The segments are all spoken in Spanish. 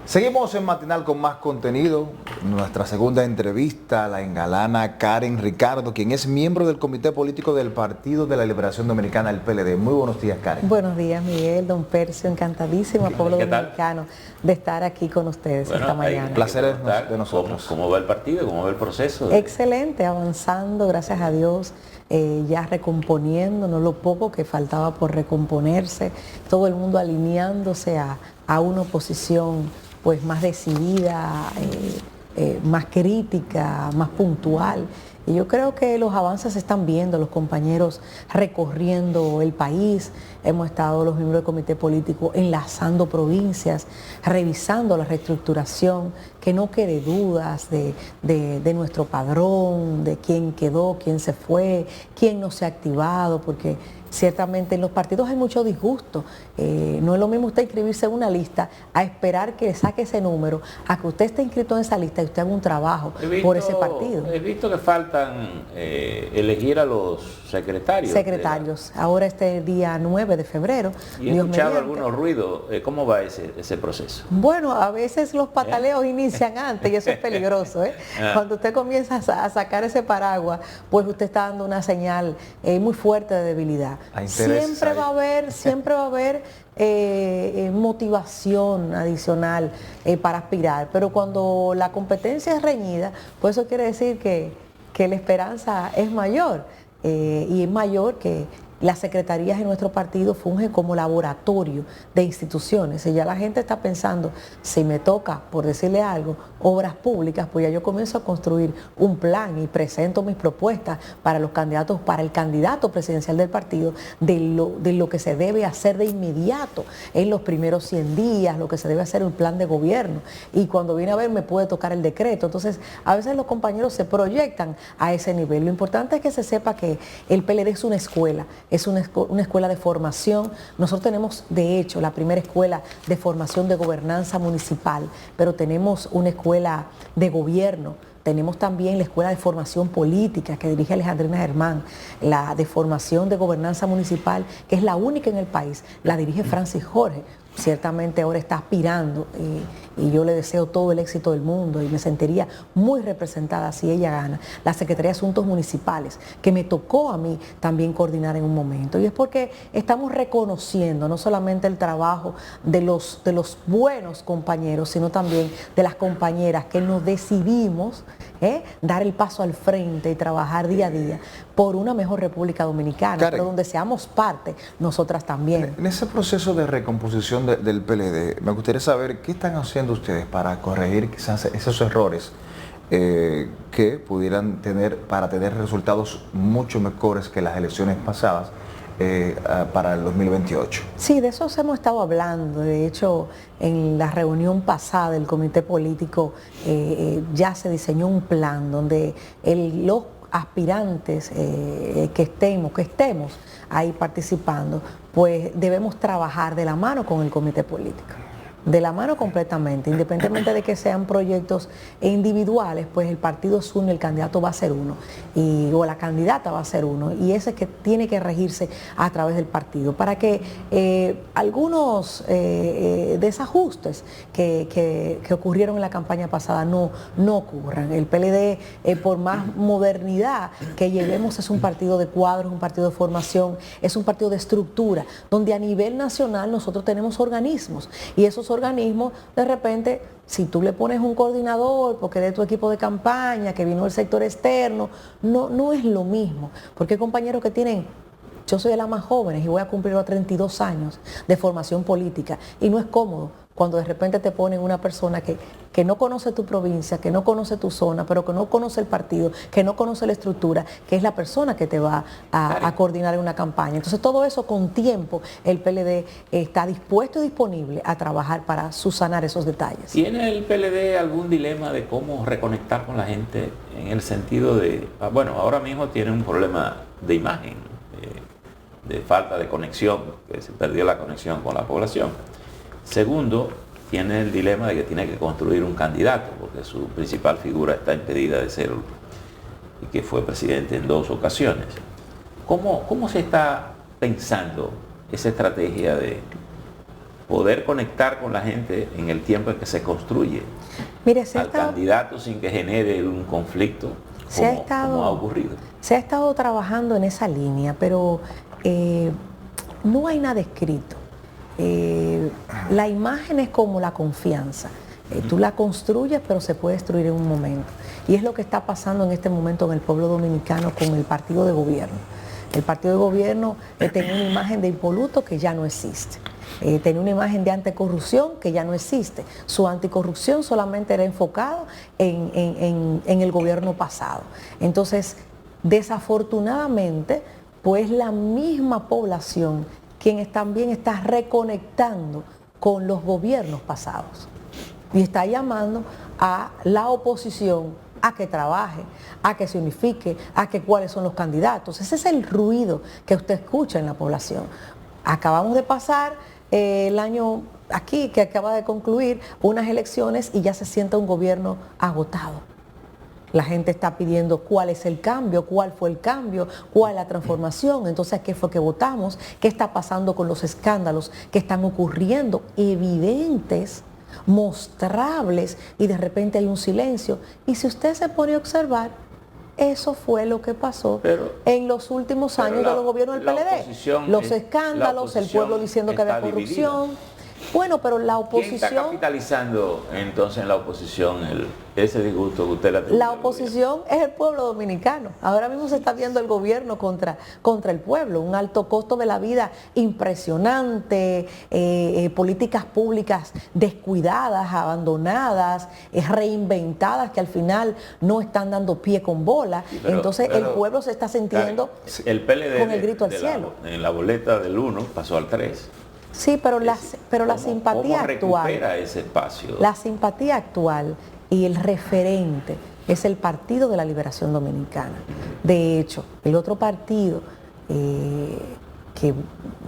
Seguimos en Matinal con más contenido. Nuestra segunda entrevista la engalana Karen Ricardo, quien es miembro del Comité Político del Partido de la Liberación Dominicana, el PLD. Muy buenos días, Karen. Buenos días, Miguel, don Percio, encantadísimo, pueblo dominicano, de estar aquí con ustedes esta mañana. El placer es de nosotros. ¿Cómo va el partido? ¿Cómo va el proceso? Excelente, avanzando, gracias a Dios, ya recomponiéndonos lo poco que faltaba por recomponerse, todo el mundo alineándose a una oposición pues más decidida, más crítica, más puntual. Y yo creo que los avances se están viendo, los compañeros recorriendo el país. Hemos estado los miembros del comité político enlazando provincias, revisando la reestructuración, que no quede dudas de nuestro padrón, de quién quedó, quién se fue, quién no se ha activado, porque ciertamente en los partidos hay mucho disgusto. No es lo mismo usted inscribirse en una lista a esperar que saque ese número, a que usted esté inscrito en esa lista y usted haga un trabajo por ese partido. He visto que faltan elegir a los secretarios. Secretarios. Ahora este día 9 de febrero. Y he escuchado algunos ruidos. ¿Cómo va ese proceso? Bueno, a veces los pataleos inician antes y eso es peligroso. Cuando usted comienza a sacar ese paraguas, pues usted está dando una señal muy fuerte de debilidad. Siempre va a haber motivación adicional para aspirar, pero cuando la competencia es reñida, pues eso quiere decir que la esperanza es mayor, y es mayor que las secretarías en nuestro partido fungen como laboratorio de instituciones. Y ya la gente está pensando, si me toca, por decirle algo, obras públicas, pues ya yo comienzo a construir un plan y presento mis propuestas para los candidatos, para el candidato presidencial del partido, de lo que se debe hacer de inmediato en los primeros 100 días, lo que se debe hacer en el plan de gobierno. Y cuando viene a ver, me puede tocar el decreto. Entonces, a veces los compañeros se proyectan a ese nivel. Lo importante es que se sepa que el PLD es una escuela. Es una escuela de formación. Nosotros tenemos, de hecho, la primera escuela de formación de gobernanza municipal, pero tenemos una escuela de gobierno. Tenemos también la escuela de formación política que dirige Alejandrina Germán, la de formación de gobernanza municipal, que es la única en el país, la dirige Francis Jorge. Ciertamente ahora está aspirando y yo le deseo todo el éxito del mundo y me sentiría muy representada si ella gana la Secretaría de Asuntos Municipales, que me tocó a mí también coordinar en un momento. Y es porque estamos reconociendo no solamente el trabajo de los buenos compañeros, sino también de las compañeras que nos decidimos dar el paso al frente y trabajar día a día por una mejor República Dominicana, Karen, pero donde seamos parte, nosotras también. En ese proceso de recomposición del PLD, me gustaría saber qué están haciendo ustedes para corregir quizás esos errores que pudieran tener, para tener resultados mucho mejores que las elecciones pasadas para el 2028. Sí, de eso hemos estado hablando. De hecho, en la reunión pasada del comité político ya se diseñó un plan donde los aspirantes que estemos ahí participando, pues debemos trabajar de la mano con el comité político. De la mano completamente, independientemente de que sean proyectos individuales, pues el partido es uno, el candidato va a ser uno, o la candidata va a ser uno, y ese que tiene que regirse a través del partido, para que algunos desajustes que ocurrieron en la campaña pasada no ocurran. El PLD, por más modernidad que llevemos, es un partido de cuadros, un partido de formación, es un partido de estructura, donde a nivel nacional nosotros tenemos organismos, y esos organismos, de repente, si tú le pones un coordinador porque de tu equipo de campaña, que vino del sector externo, no es lo mismo, porque hay compañeros que tienen, yo soy de las más jóvenes y voy a cumplir los 32 años de formación política, y no es cómodo cuando de repente te ponen una persona que no conoce tu provincia, que no conoce tu zona, pero que no conoce el partido, que no conoce la estructura, que es la persona que te va a coordinar en una campaña. Entonces todo eso con tiempo el PLD está dispuesto y disponible a trabajar para subsanar esos detalles. ¿Tiene el PLD algún dilema de cómo reconectar con la gente en el sentido de, bueno, ahora mismo tiene un problema de imagen, de falta de conexión, que se perdió la conexión con la población? Segundo, tiene el dilema de que tiene que construir un candidato, porque su principal figura está impedida de serlo, y que fue presidente en 2 ocasiones. ¿Cómo se está pensando esa estrategia de poder conectar con la gente en el tiempo en que se construye Mire, al candidato sin que genere un conflicto como ha ocurrido. Se ha estado trabajando en esa línea, pero no hay nada escrito. La imagen es como la confianza. Tú la construyes, pero se puede destruir en un momento. Y es lo que está pasando en este momento en el pueblo dominicano con el partido de gobierno. El partido de gobierno tenía una imagen de impoluto que ya no existe. Tenía una imagen de anticorrupción que ya no existe. Su anticorrupción solamente era enfocado en el gobierno pasado. Entonces, desafortunadamente, pues la misma población quien también está reconectando con los gobiernos pasados y está llamando a la oposición a que trabaje, a que se unifique, a que cuáles son los candidatos. Ese es el ruido que usted escucha en la población. Acabamos de pasar el año aquí, que acaba de concluir, unas elecciones y ya se siente un gobierno agotado. La gente está pidiendo cuál es el cambio, cuál fue el cambio, cuál es la transformación. Entonces, ¿qué fue que votamos? ¿Qué está pasando con los escándalos que están ocurriendo? Evidentes, mostrables, y de repente hay un silencio. Y si usted se pone a observar, eso fue lo que pasó en los últimos años de los gobiernos del PLD. Los escándalos, el pueblo diciendo que había corrupción. Dividida. Bueno, pero la oposición... ¿Quién está capitalizando entonces en la oposición ese disgusto que usted le atribuye? La oposición es el pueblo dominicano. Ahora mismo se está viendo el gobierno contra el pueblo. Un alto costo de la vida impresionante, políticas públicas descuidadas, abandonadas, reinventadas, que al final no están dando pie con bola. Sí, entonces el pueblo se está sintiendo el PLD con el grito al cielo. En la boleta del 1 pasó al 3. Sí, pero la simpatía actual, ese espacio? La simpatía actual y el referente es el Partido de la Liberación Dominicana. De hecho, el otro partido que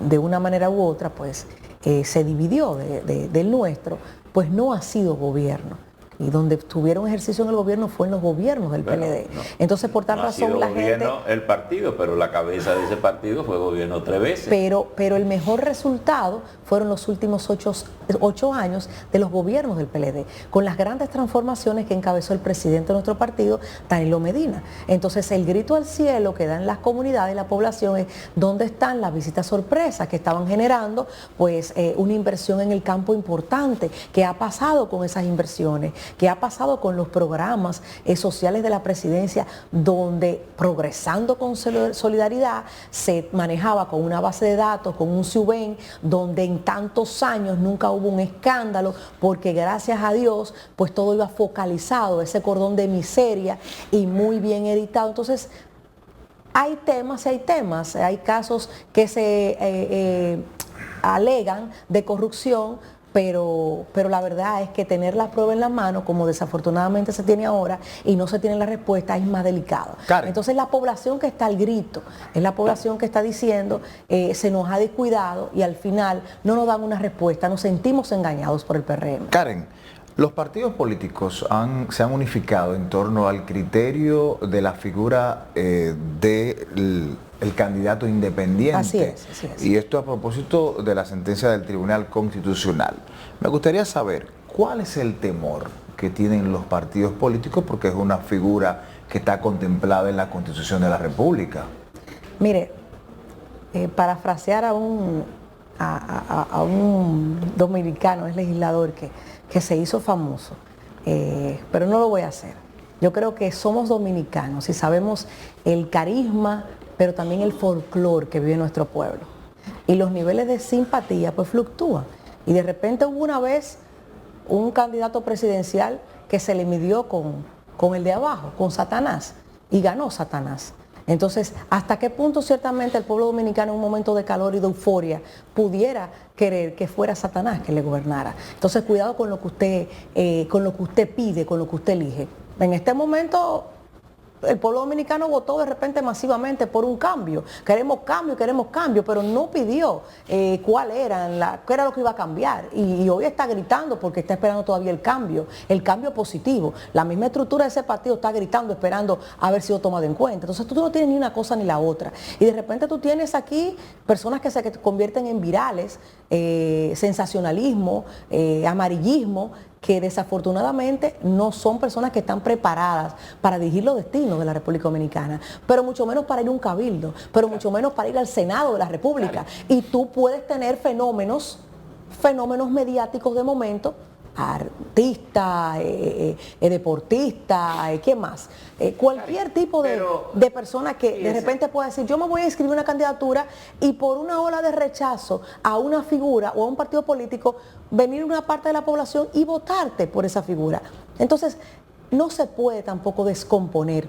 de una manera u otra pues se dividió del nuestro, pues no ha sido gobierno. Y donde tuvieron ejercicio en el gobierno fue en los gobiernos del PLD. No, entonces, por tal razón, la gente... el partido, pero la cabeza de ese partido fue gobierno 3 veces. Pero el mejor resultado fueron los últimos 8 años de los gobiernos del PLD, con las grandes transformaciones que encabezó el presidente de nuestro partido, Danilo Medina. Entonces, el grito al cielo que dan las comunidades y la población es ¿dónde están las visitas sorpresas que estaban generando pues una inversión en el campo importante? ¿Qué ha pasado con esas inversiones? ¿Qué ha pasado con los programas sociales de la presidencia, donde progresando con solidaridad se manejaba con una base de datos, con un SUBEN, donde en tantos años nunca hubo un escándalo, porque gracias a Dios pues todo iba focalizado, ese cordón de miseria y muy bien editado? Entonces hay temas, hay casos que se alegan de corrupción, pero la verdad es que tener la prueba en la mano, como desafortunadamente se tiene ahora, y no se tiene la respuesta, es más delicado. Karen. Entonces la población que está al grito, es la población que está diciendo, se nos ha descuidado y al final no nos dan una respuesta, nos sentimos engañados por el PRM. Karen, los partidos políticos se han unificado en torno al criterio de la figura el candidato independiente. Así es. Y esto a propósito de la sentencia del Tribunal Constitucional. Me gustaría saber cuál es el temor que tienen los partidos políticos, porque es una figura que está contemplada en la Constitución de la República. Mire, parafrasear a un dominicano, es legislador que se hizo famoso, pero no lo voy a hacer. Yo creo que somos dominicanos y sabemos el carisma, pero también el folclore que vive nuestro pueblo. Y los niveles de simpatía pues fluctúan. Y de repente hubo una vez un candidato presidencial que se le midió con el de abajo, con Satanás, y ganó Satanás. Entonces, ¿hasta qué punto ciertamente el pueblo dominicano en un momento de calor y de euforia pudiera querer que fuera Satanás que le gobernara? Entonces, cuidado con lo que usted pide, con lo que usted elige. En este momento el pueblo dominicano votó de repente masivamente por un cambio. Queremos cambio, pero no pidió qué era lo que iba a cambiar. Y hoy está gritando porque está esperando todavía el cambio positivo. La misma estructura de ese partido está gritando, esperando haber sido tomado en cuenta. Entonces tú no tienes ni una cosa ni la otra. Y de repente tú tienes aquí personas que se convierten en virales, sensacionalismo, amarillismo, que desafortunadamente no son personas que están preparadas para dirigir los destinos de la República Dominicana, pero mucho menos para ir a un cabildo, pero mucho menos para ir al Senado de la República. Y tú puedes tener fenómenos mediáticos de momento, artistas, deportistas, ¿qué más? Cualquier tipo de persona que de repente pueda decir, yo me voy a inscribir una candidatura y por una ola de rechazo a una figura o a un partido político, venir una parte de la población y votarte por esa figura. Entonces, no se puede tampoco descomponer.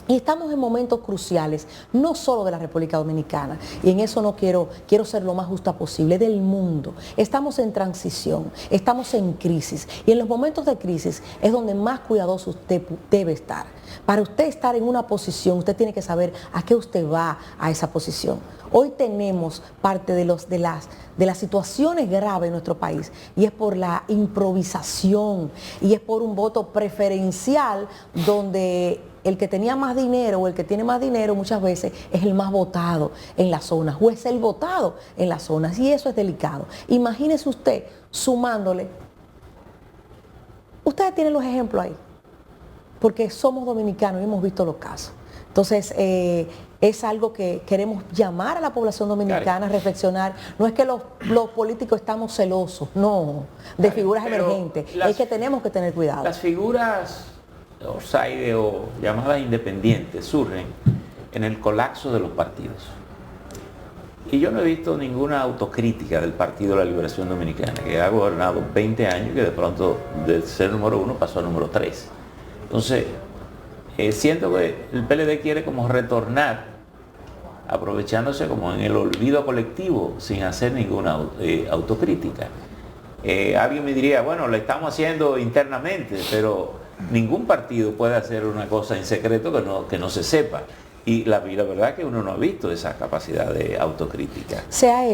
Y estamos en momentos cruciales, no solo de la República Dominicana, y en eso no quiero ser lo más justa posible, del mundo. Estamos en transición, estamos en crisis, y en los momentos de crisis es donde más cuidadoso usted debe estar. Para usted estar en una posición, usted tiene que saber a qué usted va a esa posición. Hoy tenemos parte de las situaciones graves en nuestro país, y es por la improvisación, y es por un voto preferencial donde el que tenía más dinero o el que tiene más dinero muchas veces es el más votado en las zonas o es el votado en las zonas, y eso es delicado. Imagínese usted sumándole, ustedes tienen los ejemplos ahí, porque somos dominicanos y hemos visto los casos. Entonces, es algo que queremos llamar a la población dominicana a reflexionar. No es que los políticos estamos celosos, no, de figuras emergentes, es que tenemos que tener cuidado. Las figuras outsider o llamadas independientes surgen en el colapso de los partidos. Y yo no he visto ninguna autocrítica del Partido de la Liberación Dominicana, que ha gobernado 20 años y que de pronto de ser número 1 pasó a número 3. Entonces, siento que el PLD quiere como retornar, aprovechándose como en el olvido colectivo, sin hacer ninguna autocrítica. Alguien me diría, bueno, lo estamos haciendo internamente, pero ningún partido puede hacer una cosa en secreto que no se sepa. Y la verdad es que uno no ha visto esa capacidad de autocrítica. Se han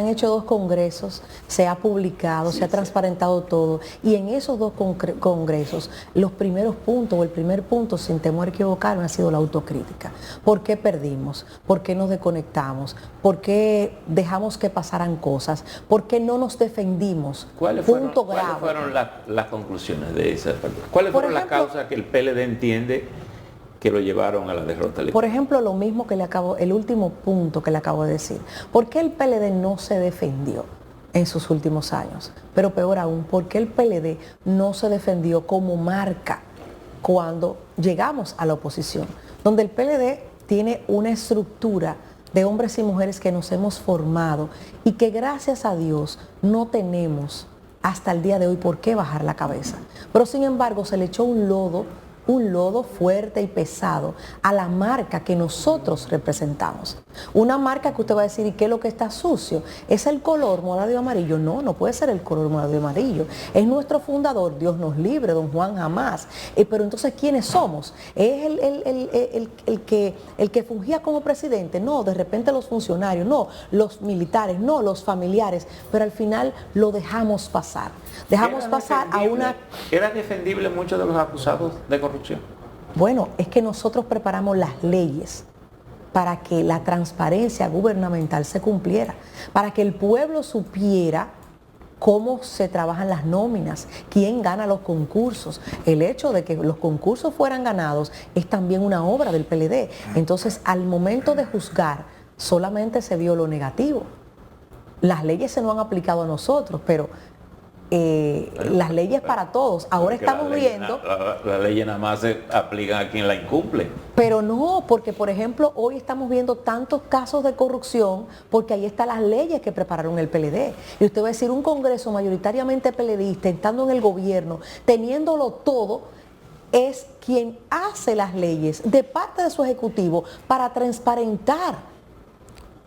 hecho 2 congresos, se ha publicado, se ha transparentado todo. Y en esos 2 congresos, los primeros puntos, o el primer punto, sin temor a equivocarme, ha sido la autocrítica. ¿Por qué perdimos? ¿Por qué nos desconectamos? ¿Por qué dejamos que pasaran cosas? ¿Por qué no nos defendimos? ¿Cuáles fueron las conclusiones de esa? ¿Cuáles fueron las causas que el PLD entiende que lo llevaron a la derrota electoral? Por ejemplo, lo mismo que el último punto que le acabo de decir. ¿Por qué el PLD no se defendió en sus últimos años? Pero peor aún, ¿por qué el PLD no se defendió como marca cuando llegamos a la oposición? Donde el PLD tiene una estructura de hombres y mujeres que nos hemos formado y que gracias a Dios no tenemos hasta el día de hoy por qué bajar la cabeza. Pero sin embargo se le echó un lodo fuerte y pesado a la marca que nosotros representamos. Una marca que usted va a decir, ¿y qué es lo que está sucio? ¿Es el color morado y amarillo? No, no puede ser el color morado y amarillo. Es nuestro fundador, Dios nos libre, don Juan Jamás. Pero entonces, ¿quiénes somos? ¿Es el que fungía como presidente? No, de repente los funcionarios, no, los militares, no, los familiares, pero al final lo dejamos pasar. Dejamos pasar a una... ¿Era defendible muchos de los acusados de corrupción? Bueno, es que nosotros preparamos las leyes para que la transparencia gubernamental se cumpliera, para que el pueblo supiera cómo se trabajan las nóminas, quién gana los concursos. El hecho de que los concursos fueran ganados es también una obra del PLD. Entonces, al momento de juzgar, solamente se vio lo negativo. Las leyes se nos han aplicado a nosotros, pero las leyes para todos. Ahora estamos viendo... Las leyes nada más se aplican a quien la incumple. Pero no, porque por ejemplo hoy estamos viendo tantos casos de corrupción porque ahí están las leyes que prepararon el PLD. Y usted va a decir, un Congreso mayoritariamente PLDista, estando en el gobierno, teniéndolo todo, es quien hace las leyes de parte de su ejecutivo para transparentar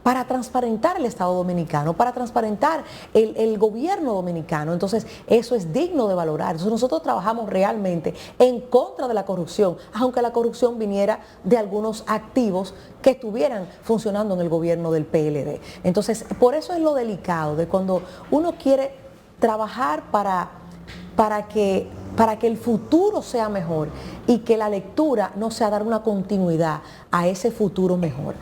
para transparentar el Estado dominicano, para transparentar el gobierno dominicano. Entonces, eso es digno de valorar. Entonces, nosotros trabajamos realmente en contra de la corrupción, aunque la corrupción viniera de algunos activos que estuvieran funcionando en el gobierno del PLD. Entonces, por eso es lo delicado de cuando uno quiere trabajar para que el futuro sea mejor y que la lectura no sea dar una continuidad a ese futuro mejor.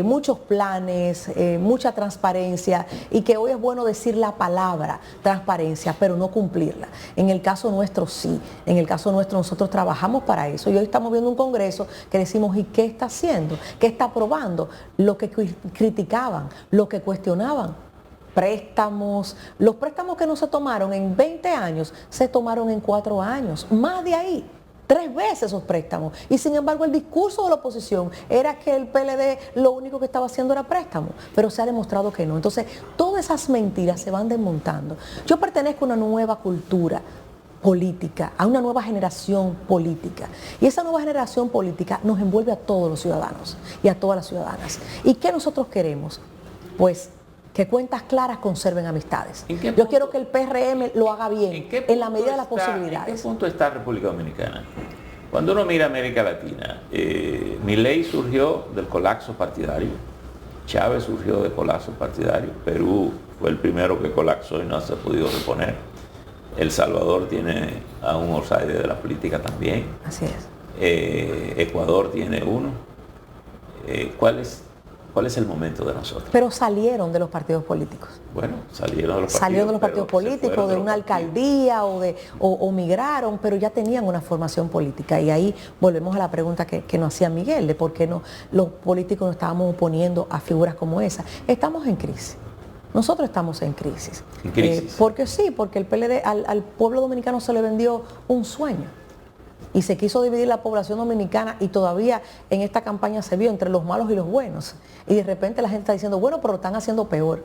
Muchos planes, mucha transparencia, y que hoy es bueno decir la palabra transparencia, pero no cumplirla. En el caso nuestro sí, en el caso nuestro nosotros trabajamos para eso, y hoy estamos viendo un Congreso que decimos, ¿y qué está haciendo? ¿Qué está aprobando? Lo que criticaban, lo que cuestionaban. Préstamos, los préstamos que no se tomaron en 20 años, se tomaron en 4 años, más de ahí, 3 veces esos préstamos. Y sin embargo el discurso de la oposición era que el PLD lo único que estaba haciendo era préstamo, pero se ha demostrado que no. Entonces, todas esas mentiras se van desmontando. Yo pertenezco a una nueva cultura política, a una nueva generación política. Y esa nueva generación política nos envuelve a todos los ciudadanos y a todas las ciudadanas. ¿Y qué nosotros queremos? Pues que cuentas claras conserven amistades. Yo quiero que el PRM lo haga bien, en la medida de las posibilidades. ¿En qué punto está República Dominicana? Cuando uno mira América Latina, Milei surgió del colapso partidario, Chávez surgió del colapso partidario, Perú fue el primero que colapsó y no se ha podido reponer, El Salvador tiene a un outsider de la política también. Así es. Ecuador tiene uno. ¿Cuál es el momento de nosotros? Pero salieron de los partidos políticos. Bueno, salieron de los partidos. Salieron de los partidos políticos, de una alcaldía o migraron, pero ya tenían una formación política. Y ahí volvemos a la pregunta que nos hacía Miguel, de por qué no los políticos nos estábamos oponiendo a figuras como esa. Estamos en crisis. Nosotros estamos en crisis. ¿En crisis? Porque sí, porque el PLD al pueblo dominicano se le vendió un sueño. Y se quiso dividir la población dominicana, y todavía en esta campaña se vio entre los malos y los buenos. Y de repente la gente está diciendo, bueno, pero lo están haciendo peor.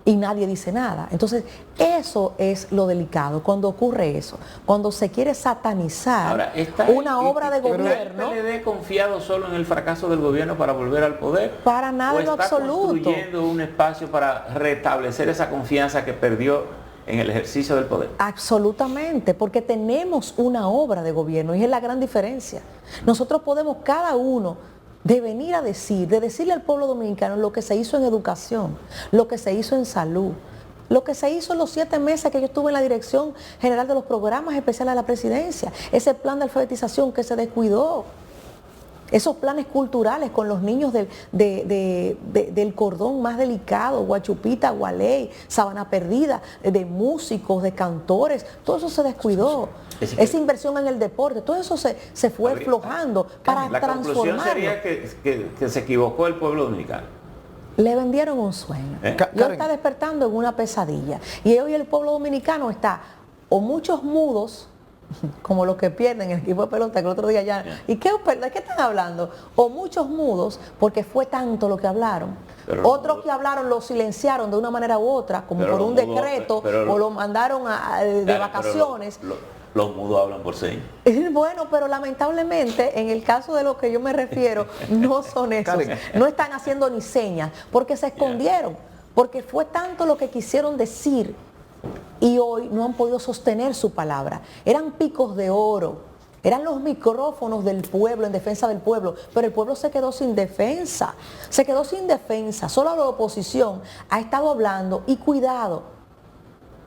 Y nadie dice nada. Entonces, eso es lo delicado, cuando ocurre eso. Cuando se quiere satanizar una obra de gobierno. ¿El PLD confiado solo en el fracaso del gobierno para volver al poder? Para nada en lo absoluto. ¿O está construyendo un espacio para restablecer esa confianza que perdió en el ejercicio del poder? Absolutamente, porque tenemos una obra de gobierno, y es la gran diferencia. Nosotros podemos cada uno de venir a decirle al pueblo dominicano lo que se hizo en educación, lo que se hizo en salud, lo que se hizo en los 7 meses que yo estuve en la Dirección General de los Programas Especiales de la Presidencia, ese plan de alfabetización que se descuidó. Esos planes culturales con los niños del cordón más delicado, Guachupita, Gualey, Sabana Perdida, de músicos, de cantores, todo eso se descuidó. Esa inversión en el deporte, todo eso se fue aflojando para transformarlo. La conclusión sería que se equivocó el pueblo dominicano. Le vendieron un sueño. Y hoy está despertando en una pesadilla. Y hoy el pueblo dominicano está, o muchos mudos, como los que pierden el equipo de pelota, que el otro día ya, ¿y de qué están hablando? O muchos mudos, porque fue tanto lo que hablaron. Otros que hablaron lo silenciaron de una manera u otra, como por un decreto, o lo mandaron de vacaciones. Los mudos hablan por sí. Bueno, pero lamentablemente, en el caso de lo que yo me refiero, no son esos. No están haciendo ni señas, porque se escondieron, porque fue tanto lo que quisieron decir, y hoy no han podido sostener su palabra. Eran picos de oro, eran los micrófonos del pueblo, en defensa del pueblo, pero el pueblo se quedó sin defensa, solo la oposición ha estado hablando, y cuidado,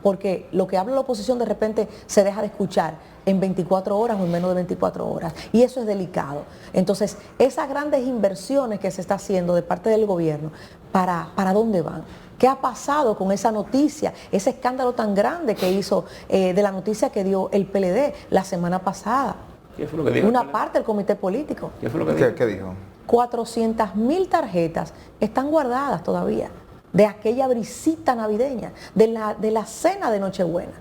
porque lo que habla la oposición de repente se deja de escuchar en 24 horas o en menos de 24 horas, y eso es delicado. Entonces, esas grandes inversiones que se está haciendo de parte del gobierno, ¿para dónde van? ¿Qué ha pasado con esa noticia, ese escándalo tan grande que hizo de la noticia que dio el PLD la semana pasada? ¿Qué fue lo que dijo? Una parte del comité político. ¿Qué fue lo que dijo? ¿Qué dijo? 400.000 tarjetas están guardadas todavía de aquella brisita navideña, de la cena de Nochebuena.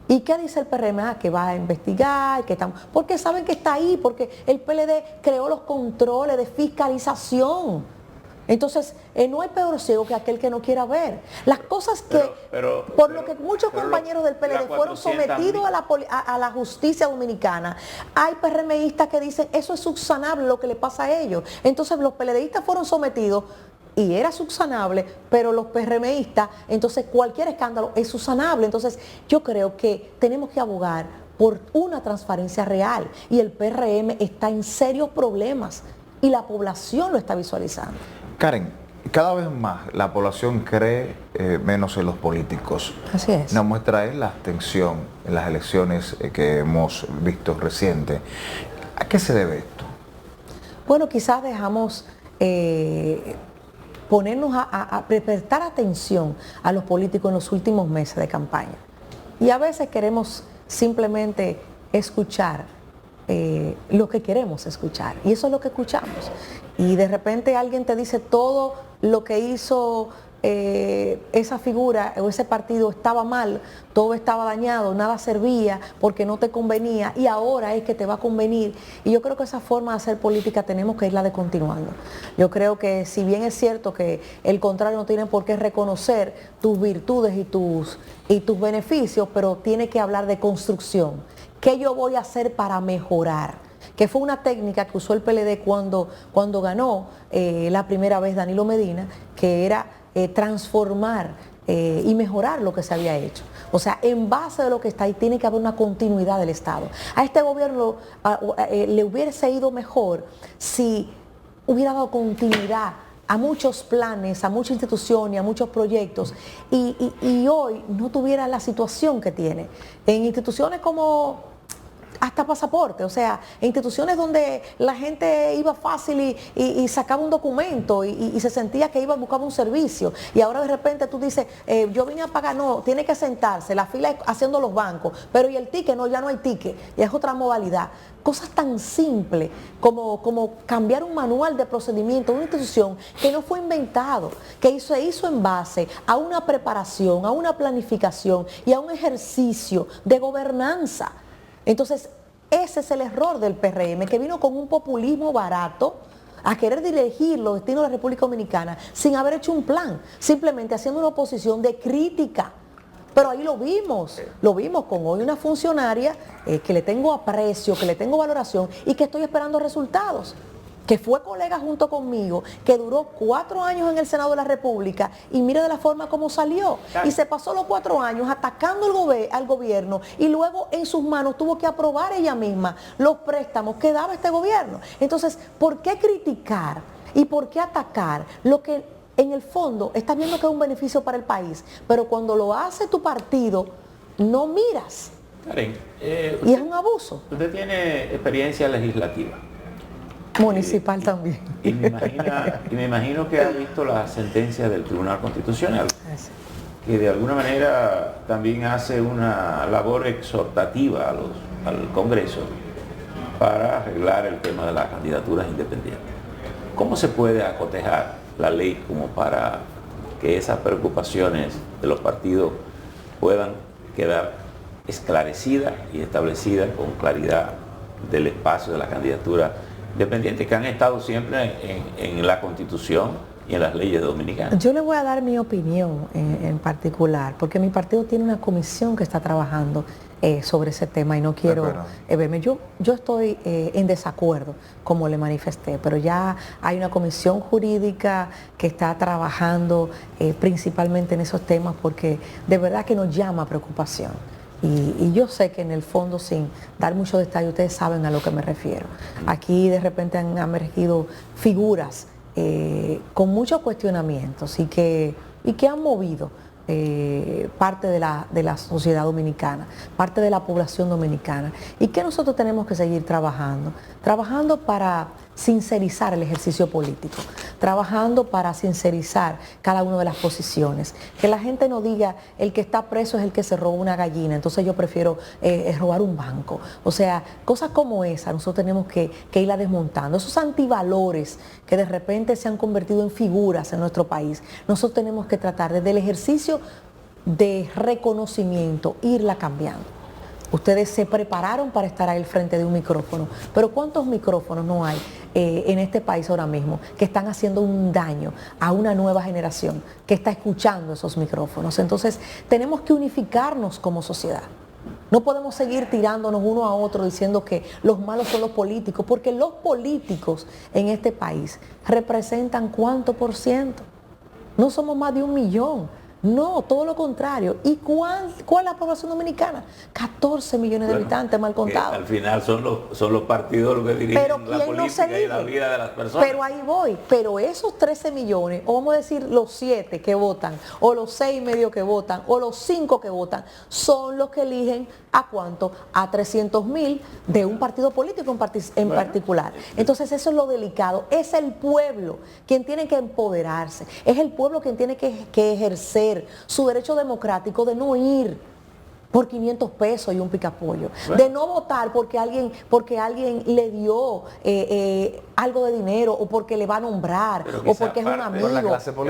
¿Y qué dice el PRM? Que va a investigar, porque saben que está ahí, porque el PLD creó los controles de fiscalización. Entonces, no hay peor ciego que aquel que no quiera ver. Las cosas que, por lo que muchos compañeros del PLD fueron sometidos a la justicia dominicana, hay PRMistas que dicen, eso es subsanable lo que le pasa a ellos. Entonces, los PLDistas fueron sometidos y era subsanable, pero los PRMistas, entonces cualquier escándalo es subsanable. Entonces yo creo que tenemos que abogar por una transparencia real y el PRM está en serios problemas y la población lo está visualizando. Karen, cada vez más la población cree menos en los políticos. Así es. Una muestra es la abstención en las elecciones que hemos visto reciente. ¿A qué se debe esto? Bueno, quizás dejamos ponernos a prestar atención a los políticos en los últimos meses de campaña. Y a veces queremos simplemente escuchar lo que queremos escuchar. Y eso es lo que escuchamos. Y de repente alguien te dice todo lo que hizo esa figura o ese partido estaba mal, todo estaba dañado, nada servía porque no te convenía y ahora es que te va a convenir. Y yo creo que esa forma de hacer política tenemos que irla descontinuando. Yo creo que si bien es cierto que el contrario no tiene por qué reconocer tus virtudes y tus beneficios, pero tiene que hablar de construcción. ¿Qué yo voy a hacer para mejorar? Que fue una técnica que usó el PLD cuando ganó la primera vez Danilo Medina, que era transformar y mejorar lo que se había hecho. O sea, en base de lo que está ahí tiene que haber una continuidad del Estado. A este gobierno le hubiese ido mejor si hubiera dado continuidad a muchos planes, a muchas instituciones, a muchos proyectos y hoy no tuviera la situación que tiene. En instituciones como hasta pasaporte, o sea, instituciones donde la gente iba fácil y sacaba un documento y se sentía que iba a buscar un servicio y ahora de repente tú dices, yo vine a pagar, no, tiene que sentarse, la fila es haciendo los bancos, pero y el ticket, no, ya no hay ticket, ya es otra modalidad. Cosas tan simples como cambiar un manual de procedimiento de una institución que no fue inventado, que se hizo en base a una preparación, a una planificación y a un ejercicio de gobernanza. Entonces, ese es el error del PRM, que vino con un populismo barato a querer dirigir los destinos de la República Dominicana sin haber hecho un plan, simplemente haciendo una oposición de crítica. Pero ahí lo vimos con hoy una funcionaria que le tengo aprecio, que le tengo valoración y que estoy esperando resultados, que fue colega junto conmigo, que duró 4 años en el Senado de la República y mire de la forma como salió. Y se pasó los 4 años atacando al gobierno y luego en sus manos tuvo que aprobar ella misma los préstamos que daba este gobierno. Entonces, ¿por qué criticar y por qué atacar lo que en el fondo estás viendo que es un beneficio para el país? Pero cuando lo hace tu partido, no miras. Karen, y es un abuso. Usted tiene experiencia legislativa. Municipal también. Y me imagino que ha visto la sentencia del Tribunal Constitucional, que de alguna manera también hace una labor exhortativa al Congreso para arreglar el tema de las candidaturas independientes. ¿Cómo se puede acotejar la ley como para que esas preocupaciones de los partidos puedan quedar esclarecidas y establecidas con claridad del espacio de la candidatura independiente que han estado siempre en la Constitución y en las leyes dominicanas? Yo le voy a dar mi opinión en particular, porque mi partido tiene una comisión que está trabajando sobre ese tema y no quiero verme. Yo estoy en desacuerdo, como le manifesté, pero ya hay una comisión jurídica que está trabajando principalmente en esos temas porque de verdad que nos llama preocupación. Y yo sé que en el fondo, sin dar muchos detalles, ustedes saben a lo que me refiero. Aquí de repente han emergido figuras con muchos cuestionamientos y que han movido parte de la sociedad dominicana, parte de la población dominicana. Y que nosotros tenemos que seguir trabajando para sincerizar el ejercicio político, trabajando para sincerizar cada una de las posiciones, que la gente no diga el que está preso es el que se robó una gallina, entonces yo prefiero robar un banco. O sea, cosas como esas nosotros tenemos que irla desmontando, esos antivalores que de repente se han convertido en figuras en nuestro país, nosotros tenemos que tratar desde el ejercicio de reconocimiento, irla cambiando. Ustedes se prepararon para estar ahí al frente de un micrófono, pero ¿cuántos micrófonos no hay en este país ahora mismo que están haciendo un daño a una nueva generación que está escuchando esos micrófonos? Entonces tenemos que unificarnos como sociedad. No podemos seguir tirándonos uno a otro diciendo que los malos son los políticos, porque los políticos en este país representan ¿cuánto por ciento? No somos más de 1 millón. No, todo lo contrario. ¿Y cuál es la población dominicana? 14 millones de habitantes mal contados. Al final son los partidos los que dirigen la política y la vida de las personas. Pero ahí voy. Pero esos 13 millones, o vamos a decir los 7 que votan, o los 6,5 que votan, o los 5 que votan, son los que eligen ¿a cuánto? A 300,000 de un partido político en particular. Entonces eso es lo delicado. Es el pueblo quien tiene que empoderarse. Es el pueblo quien tiene que ejercer su derecho democrático de no ir por 500 pesos y un picapollo, de no votar porque alguien le dio algo de dinero, o porque le va a nombrar, o porque es un amigo,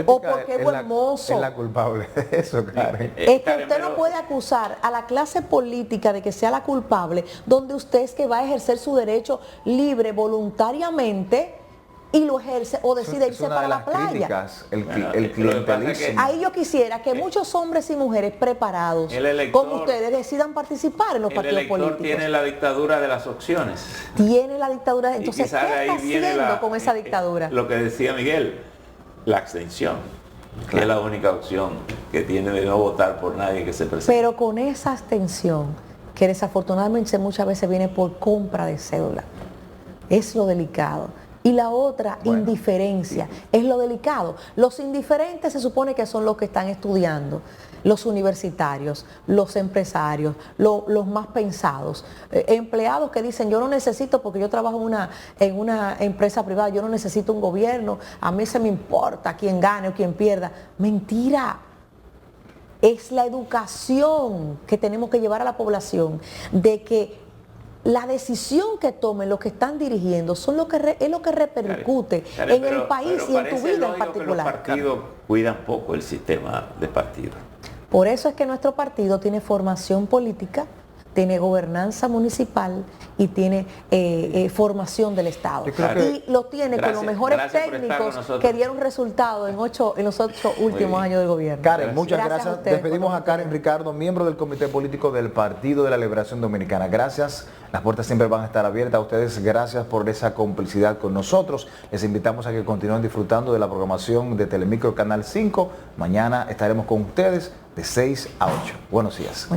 o porque es buen mozo. Es la culpable de eso, Karen. Es que usted no puede acusar a la clase política de que sea la culpable, donde usted es que va a ejercer su derecho libre, voluntariamente, y lo ejerce o decide irse para la playa. Críticas, el clientelismo. Ahí yo quisiera que muchos hombres y mujeres preparados como ustedes decidan participar en los partidos políticos. El elector tiene la dictadura de las opciones. Tiene la dictadura. Entonces, ¿qué está haciendo con esa dictadura? Lo que decía Miguel, la abstención. Que es la única opción que tiene de no votar por nadie que se presente. Pero con esa abstención, que desafortunadamente muchas veces viene por compra de cédula, es lo delicado. Y la otra, indiferencia, es lo delicado. Los indiferentes se supone que son los que están estudiando, los universitarios, los empresarios, los más pensados, empleados que dicen yo no necesito, porque yo trabajo en una empresa privada, yo no necesito un gobierno, a mí se me importa quién gane o quién pierda. Mentira. Es la educación que tenemos que llevar a la población, de que la decisión que tomen los que están dirigiendo es lo que repercute en el país y en tu vida en particular. Que los partidos cuidan poco el sistema de partidos. Por eso es que nuestro partido tiene formación política, tiene gobernanza municipal y tiene formación del Estado. Y lo tiene con los mejores técnicos que dieron resultados en los 8 últimos años del gobierno. Karen, muchas gracias. Despedimos a Karen Ricardo, miembro del Comité Político del Partido de la Liberación Dominicana. Gracias. Las puertas siempre van a estar abiertas a ustedes. Gracias por esa complicidad con nosotros. Les invitamos a que continúen disfrutando de la programación de Telemicro Canal 5. Mañana estaremos con ustedes de 6 a 8. Buenos días.